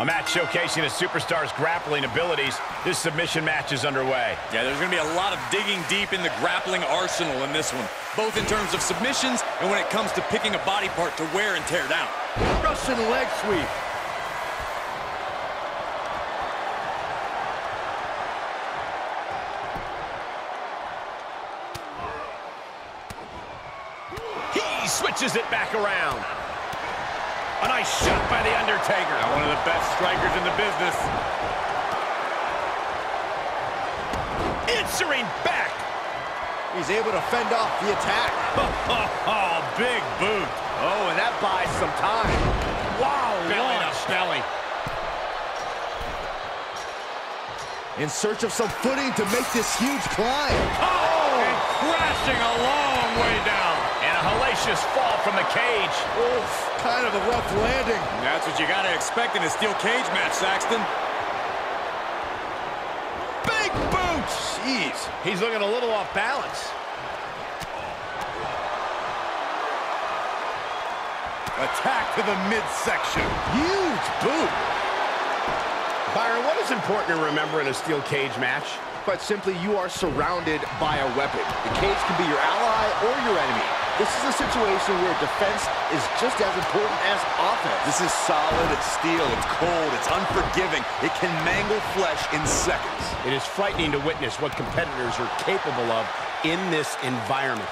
A match showcasing a superstar's grappling abilities. This submission match is underway. Yeah, there's going to be a lot of digging deep in the grappling arsenal in this one, both in terms of submissions and when it comes to picking a body part to wear and tear down. Russian leg sweep. He switches it back around. A nice shot by The Undertaker. Now, one of the best strikers in the business. Answering back. He's able to fend off the attack. Oh, big boot. Oh, and that buys some time. Wow, Belly to belly. In search of some footing to make this huge climb. Oh, and crashing a long way down. And a hellacious fall from the cage. Oof, kind of a rough landing. That's what you got to expect in a steel cage match, Saxton. Big boot. Jeez, he's looking a little off balance. Attack to the midsection. Huge boot. Byron, what is important to remember in a steel cage match? Quite simply, you are surrounded by a weapon. The cage can be your ally or your enemy. This is a situation where defense is just as important as offense. This is solid, it's steel, it's cold, it's unforgiving. It can mangle flesh in seconds. It is frightening to witness what competitors are capable of in this environment.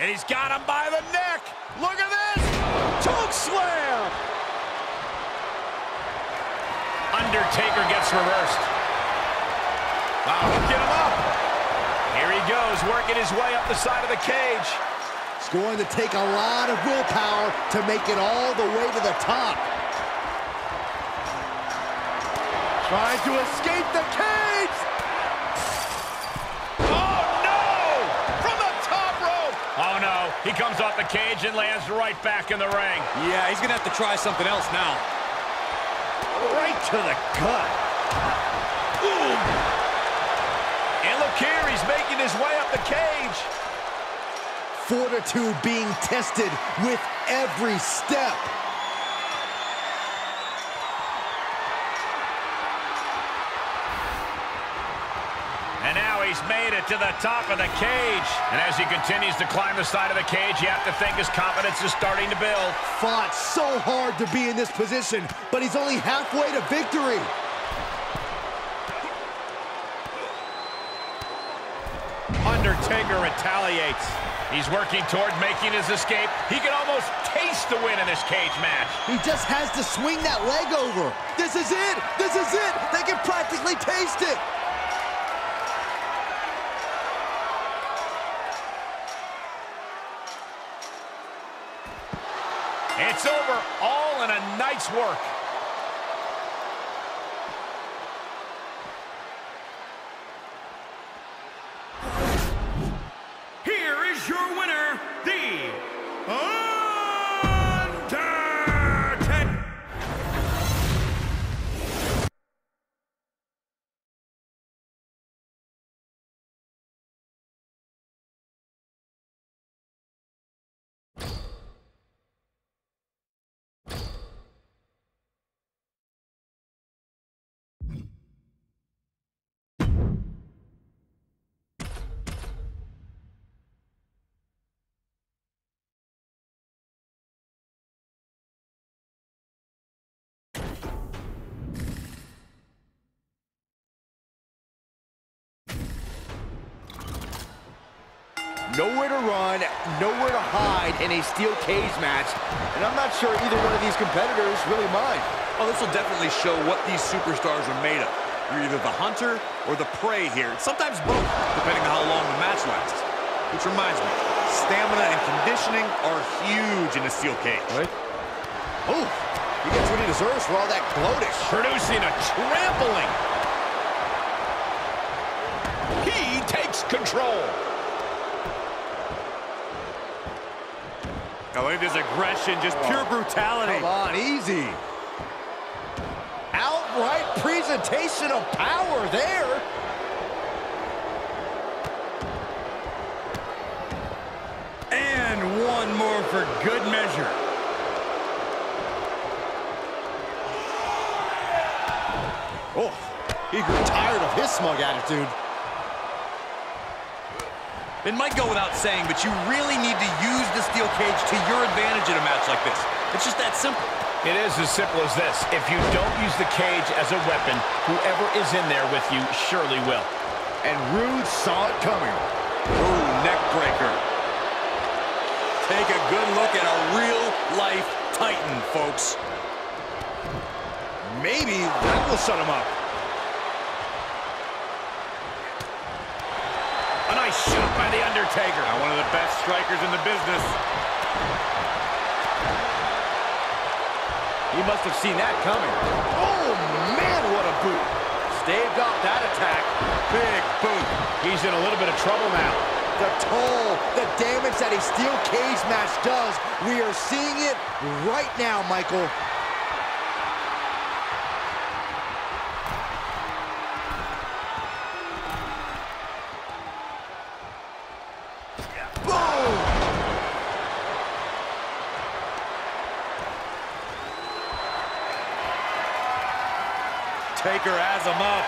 And he's got him by the neck. Look at this. Choke slam. Undertaker gets reversed. Wow, get him up. Here he goes, working his way up the side of the cage. It's going to take a lot of willpower to make it all the way to the top. Trying to escape the cage. Oh, no! From the top rope. Oh, no. He comes off the cage and lands right back in the ring. Yeah, he's going to have to try something else now. Right to the gut. Ooh. And look here, he's making his way up the cage. Fortitude being tested with every step. And now he's made it to the top of the cage. And as he continues to climb the side of the cage, you have to think his confidence is starting to build. Fought so hard to be in this position, but he's only halfway to victory. Undertaker retaliates. He's working toward making his escape. He can almost taste the win in this cage match. He just has to swing that leg over. This is it. This is it. They can practically taste it. It's over, all in a night's work. Here is your winner, The Undertaker. Nowhere to run, nowhere to hide in a steel cage match. And I'm not sure either one of these competitors really mind. Oh, this will definitely show what these superstars are made of. You're either the hunter or the prey here. Sometimes both, depending on how long the match lasts. Which reminds me, stamina and conditioning are huge in a steel cage. Right. Oh, he gets what he deserves for all that gloatish. Producing a trampling. He takes control. Oh, look at this aggression, just pure brutality. Come on, easy. Outright presentation of power there. And one more for good measure. Oh, he grew tired of his smug attitude. It might go without saying, but you really need to use the steel cage to your advantage in a match like this. It's just that simple. It is as simple as this. If you don't use the cage as a weapon, whoever is in there with you surely will. And Rude saw it coming. Ooh, neck breaker. Take a good look at a real-life Titan, folks. Maybe that will shut him up. A nice shot by The Undertaker. Now, one of the best strikers in the business. He must have seen that coming. Oh, man, what a boot. Staved off that attack. Big boot. He's in a little bit of trouble now. The toll, the damage that a steel cage match does, we are seeing it right now, Michael. Taker has him up.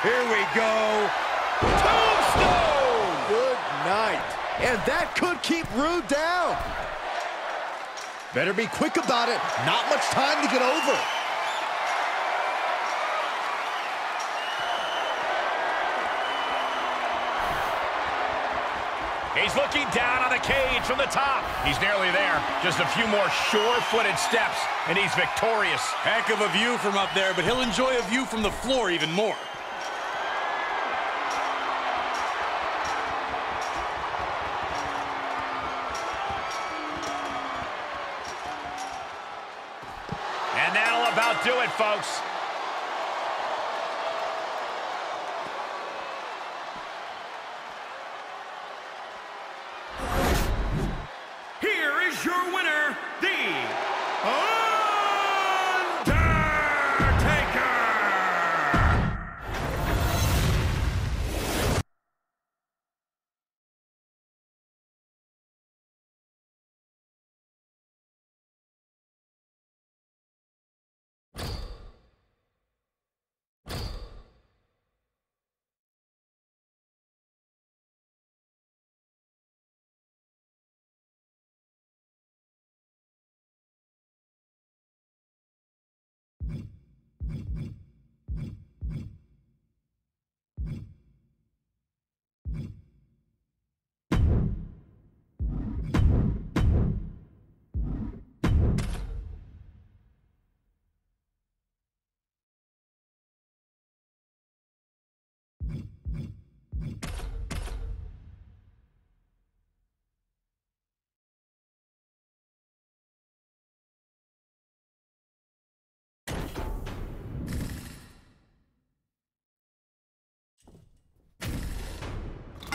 Here we go. Tombstone! Good night. And that could keep Rude down. Better be quick about it. Not much time to get over. He's looking down on the cage from the top. He's nearly there. Just a few more sure-footed steps, and he's victorious. Heck of a view from up there, but he'll enjoy a view from the floor even more. And that'll about do it, folks. Here is your winner, The Undertaker!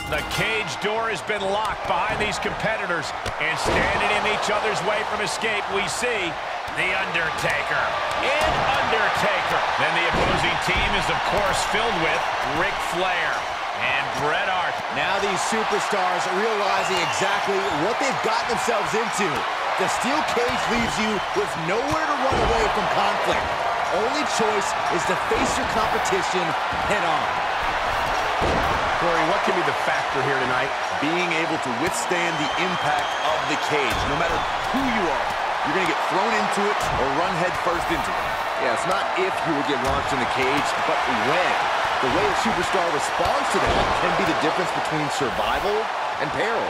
The cage door has been locked behind these competitors, and standing in each other's way from escape, we see The Undertaker and Undertaker. Then the opposing team is, of course, filled with Ric Flair and Bret Hart. Now these superstars are realizing exactly what they've gotten themselves into. The steel cage leaves you with nowhere to run away from conflict. Only choice is to face your competition head on. Corey, what can be the factor here tonight? Being able to withstand the impact of the cage. No matter who you are, you're going to get thrown into it or run head first into it. Yeah, it's not if you will get launched in the cage, but when. The way a superstar responds to that can be the difference between survival and peril.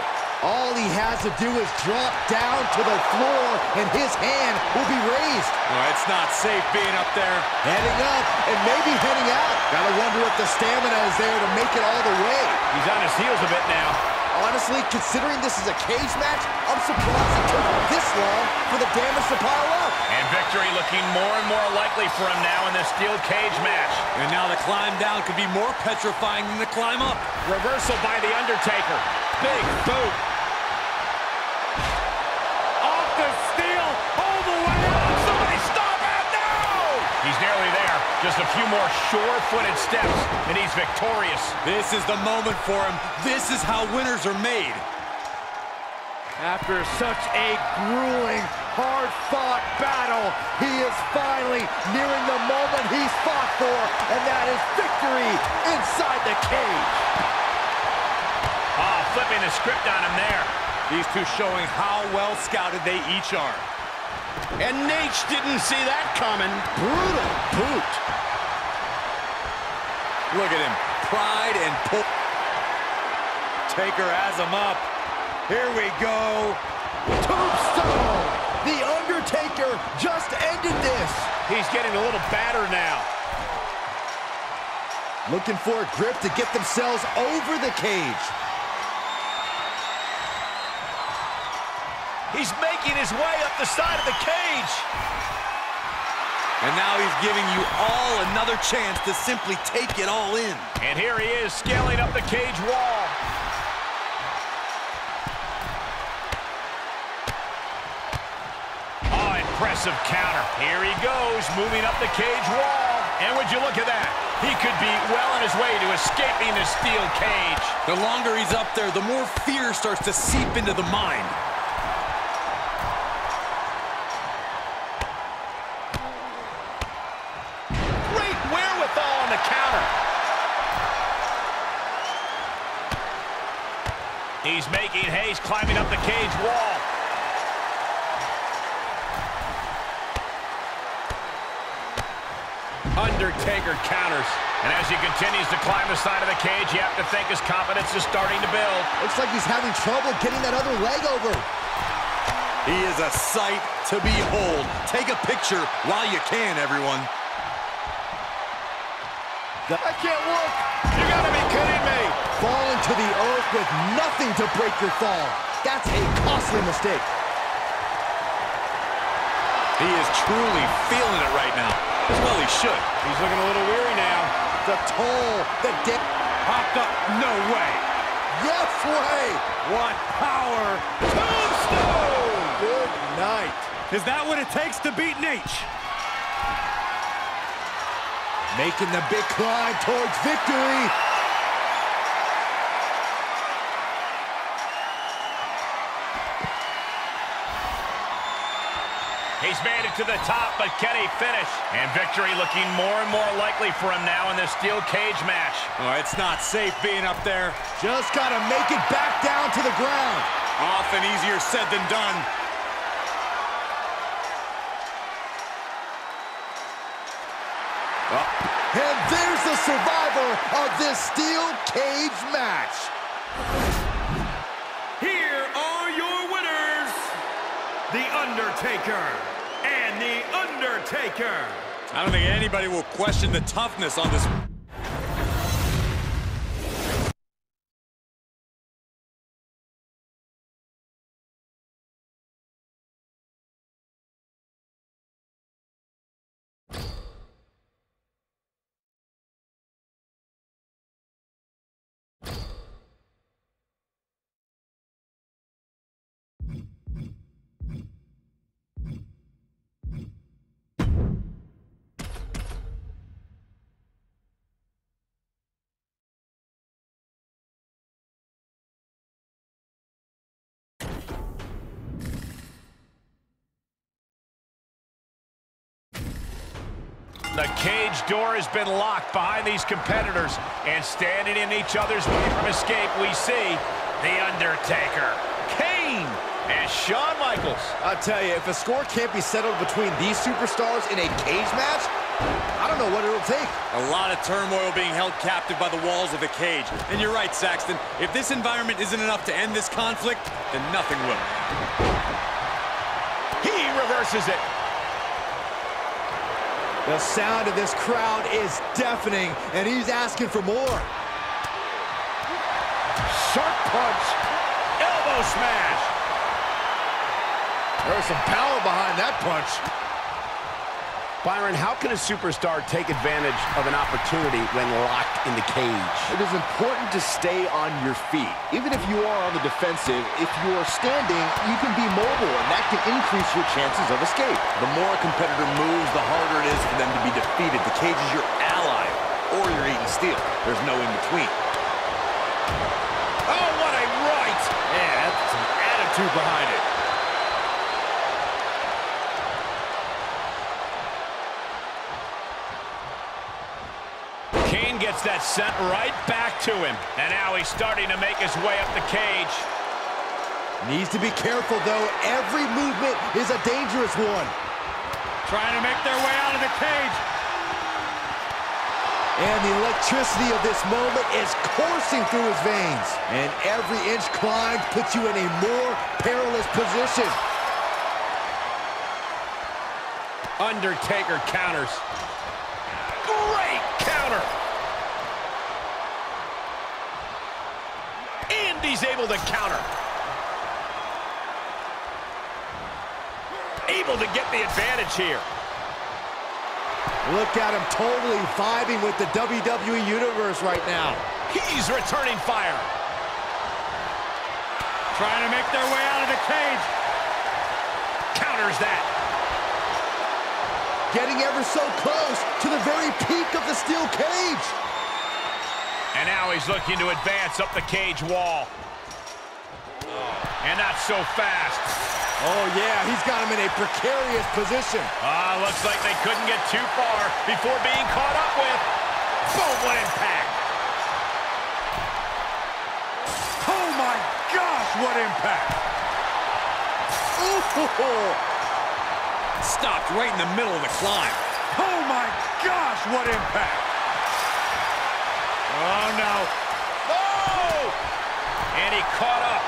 All he has to do is drop down to the floor, and his hand will be raised. Oh, it's not safe being up there. Heading up, and maybe heading out. Gotta wonder if the stamina is there to make it all the way. He's on his heels a bit now. Honestly, considering this is a cage match, I'm surprised it took this long for the damage to pile up. And victory looking more and more likely for him now in this steel cage match. And now the climb down could be more petrifying than the climb up. Reversal by The Undertaker. Big boot. Off the steel, all the way up. Somebody stop it now! He's nearly there. Just a few more sure-footed steps, and he's victorious. This is the moment for him. This is how winners are made. After such a grueling hard-fought battle. He is finally nearing the moment he's fought for, and that is victory inside the cage. Oh, flipping the script on him there. These two showing how well scouted they each are. And Nate didn't see that coming. Brutal boot. Look at him. Pride and pull. Taker has him up. Here we go. Tombstone! The Undertaker just ended this. He's getting a little battered now. Looking for a grip to get themselves over the cage. He's making his way up the side of the cage. And now he's giving you all another chance to simply take it all in. And here he is, scaling up the cage wall. Oh, impressive counter. Here he goes, moving up the cage wall. And would you look at that? He could be well on his way to escaping the steel cage. The longer he's up there, the more fear starts to seep into the mind. Great wherewithal on the counter. He's making haste, climbing up the cage wall. Undertaker counters. And as he continues to climb the side of the cage, you have to think his confidence is starting to build. Looks like he's having trouble getting that other leg over. He is a sight to behold. Take a picture while you can, everyone. I can't look. You gotta be kidding me. Falling to the earth with nothing to break your fall. That's a costly mistake. He is truly feeling it right now. As well he should. He's looking a little weary now. The toll, the dip. Hopped up. No way. Yes way. What power. Tombstone. Good night. Is that what it takes to beat Nate? Making the big climb towards victory. He's made it to the top, but can he finish? And victory looking more and more likely for him now in this steel cage match. Oh, it's not safe being up there. Just gotta make it back down to the ground. Often easier said than done. And there's the survivor of this steel cage match. Here are your winners, The Undertaker and The Undertaker. I don't think anybody will question the toughness on this. The cage door has been locked behind these competitors, and standing in each other's way from escape, we see The Undertaker, Kane, and Shawn Michaels. I'll tell you, if a score can't be settled between these superstars in a cage match, I don't know what it'll take. A lot of turmoil being held captive by the walls of the cage. And you're right, Saxton. If this environment isn't enough to end this conflict, then nothing will. He reverses it. The sound of this crowd is deafening, and he's asking for more. Sharp punch. Elbow smash. There's some power behind that punch. Byron, how can a superstar take advantage of an opportunity when locked in the cage? It is important to stay on your feet. Even if you are on the defensive, if you are standing, you can be mobile, and that can increase your chances of escape. The more a competitor moves, the harder it is for them to be defeated. The cage is your ally, or you're eating steel. There's no in-between. Oh, what a right. Yeah, that's some attitude behind it. gets that sent right back to him. And now he's starting to make his way up the cage. Needs to be careful, though. Every movement is a dangerous one. Trying to make their way out of the cage. And the electricity of this moment is coursing through his veins. And every inch climbed puts you in a more perilous position. Undertaker counters. Great counter. And he's able to counter. Able to get the advantage here. Look at him totally vibing with the WWE Universe right now. He's returning fire. Trying to make their way out of the cage. Counters that. Getting ever so close to the very peak of the steel cage. And now he's looking to advance up the cage wall. And not so fast. Oh, yeah, he's got him in a precarious position. Looks like they couldn't get too far before being caught up with. Boom, what impact. Oh my gosh, what impact. Ooh. Stopped right in the middle of the climb. Oh my gosh, what impact. Oh no. Oh! And he caught up.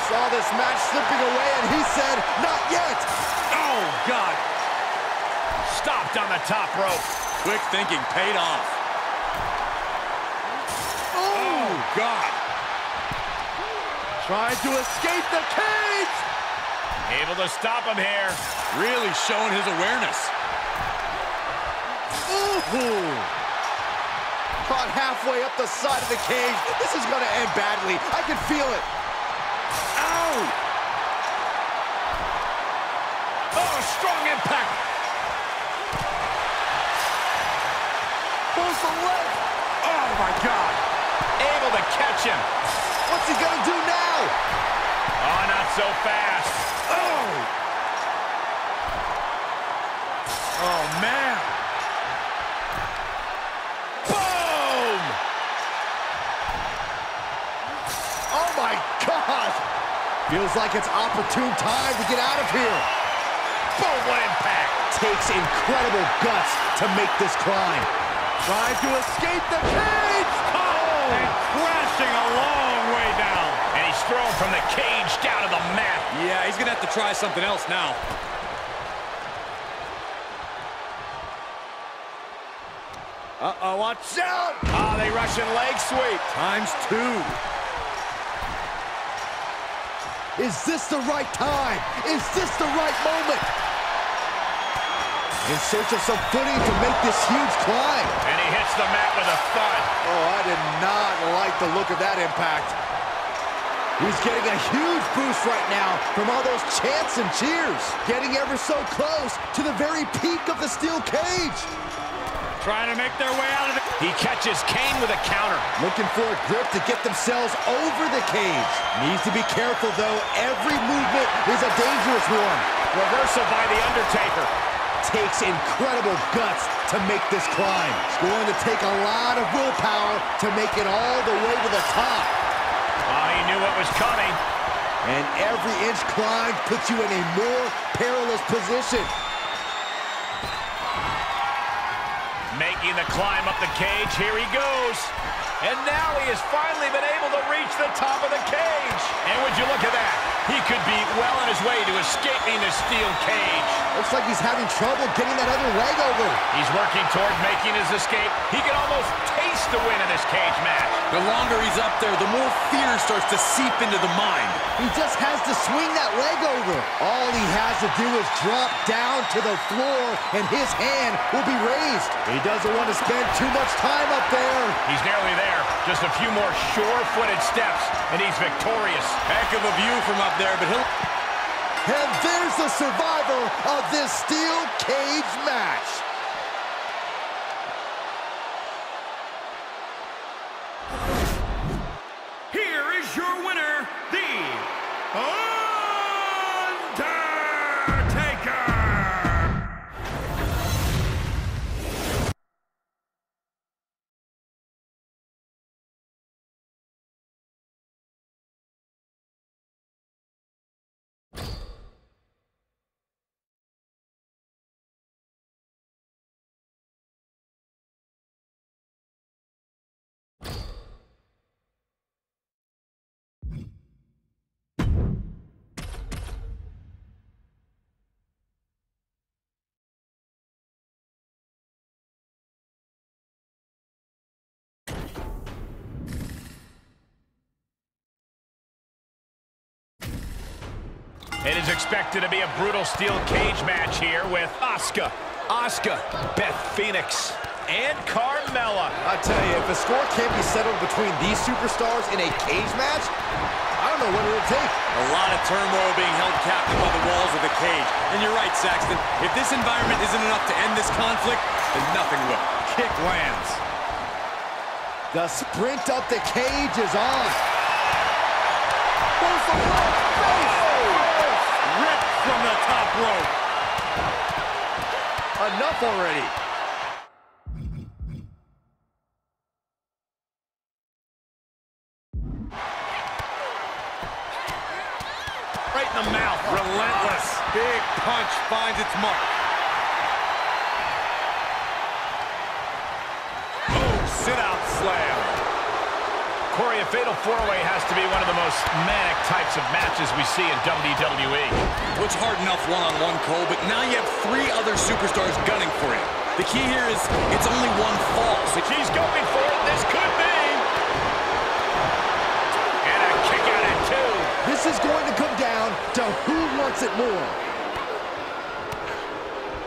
Saw this match slipping away, and he said, not yet. Oh, God. Stopped on the top rope. Quick thinking paid off. Oh, God. Trying to escape the cage. Able to stop him here. Really showing his awareness. Ooh. Caught halfway up the side of the cage. This is going to end badly. I can feel it. Ow! Oh, strong impact. Pulls the leg. Oh my God. Able to catch him. What's he going to do now? Oh, not so fast. Oh. Oh man. Boom! Oh my God! Feels like it's opportune time to get out of here. Boom, what impact. Takes incredible guts to make this climb. Trying to escape the cage! Oh. And crashing a long way down. And he's thrown from the cage down to the mat. Yeah, he's going to have to try something else now. Uh-oh, watch out! Oh, they Russian leg sweep. ×2. Is this the right time? Is this the right moment? In search of some footing to make this huge climb. And he hits the mat with a thud. Oh, I did not like the look of that impact. He's getting a huge boost right now from all those chants and cheers. Getting ever so close to the very peak of the steel cage. Trying to make their way out of the... He catches Kane with a counter. Looking for a grip to get themselves over the cage. Needs to be careful, though. Every movement is a dangerous one. Reversal by The Undertaker. Takes incredible guts to make this climb. It's going to take a lot of willpower to make it all the way to the top. Oh, he knew what was coming. And every inch climbed puts you in a more perilous position. Making the climb up the cage. Here he goes. And now he has finally been able to reach the top of the cage. And would you look at that? He could be well on his way to escaping the steel cage. Looks like he's having trouble getting that other leg over. He's working toward making his escape. He can almost taste the win in this cage match. The longer he's up there, the more fear starts to seep into the mind. He just has to swing that leg over. All he has to do is drop down to the floor, and his hand will be raised. He doesn't want to spend too much time up there. He's nearly there. Just a few more sure-footed steps, and he's victorious. Heck of a view from up there, but he'll... And there's the survivor of this steel cage match. Here is your winner, the... It is expected to be a brutal steel cage match here with Asuka, Beth Phoenix, and Carmella. I tell you, if a score can't be settled between these superstars in a cage match, I don't know what it'll take. A lot of turmoil being held captive by the walls of the cage. And you're right, Saxton. If this environment isn't enough to end this conflict, then nothing will. Kick lands. The sprint up the cage is on. Both the left face. Ripped from the top rope. Enough already. Right in the mouth. Relentless. Big punch finds its mark. Oh, sit-out slam. Corey, a fatal four-way has to be one of the most manic types of matches we see in WWE. Well, it's hard enough one-on-one, Cole, but now you have 3 other superstars gunning for you. The key here is it's only one fall. So She's going for it. This could be. And a kick out at 2. This is going to come down to who wants it more.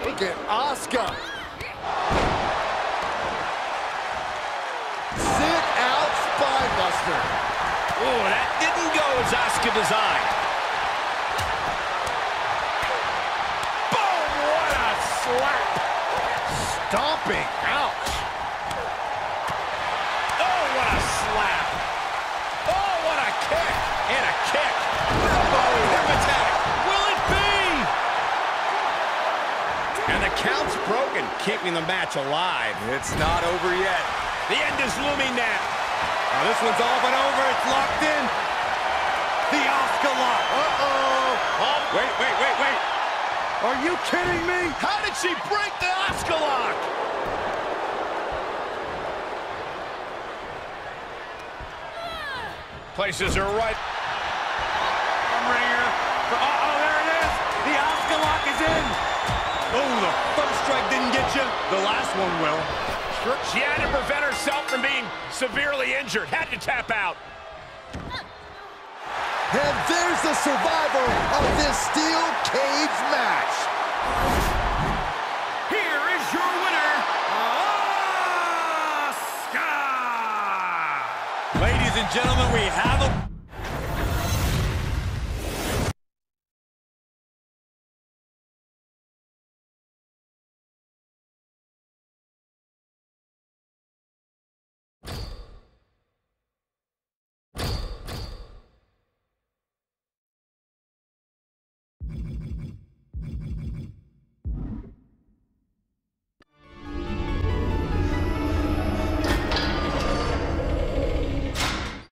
Look at Asuka. Sit out spinebuster. Oh, that didn't go as Asuka designed. Boom! What a slap. Stomping. Ouch. Oh, what a slap. Oh, what a kick. And a kick. Oh, hip attack. Will it be? And the count's broken, keeping the match alive. It's not over yet. The end is looming now. Now this one's all but over. It's locked in. The Asuka lock. Oh. Wait. Are you kidding me? How did she break the Asuka lock? Places her right. Ringer. Uh-oh, there it is. The Asuka lock is in. Oh, the first strike didn't get you. The last one will. She had to prevent herself from being severely injured. Had to tap out. And there's the survivor of this steel cage match. Here is your winner, Asuka! Ladies and gentlemen, we have a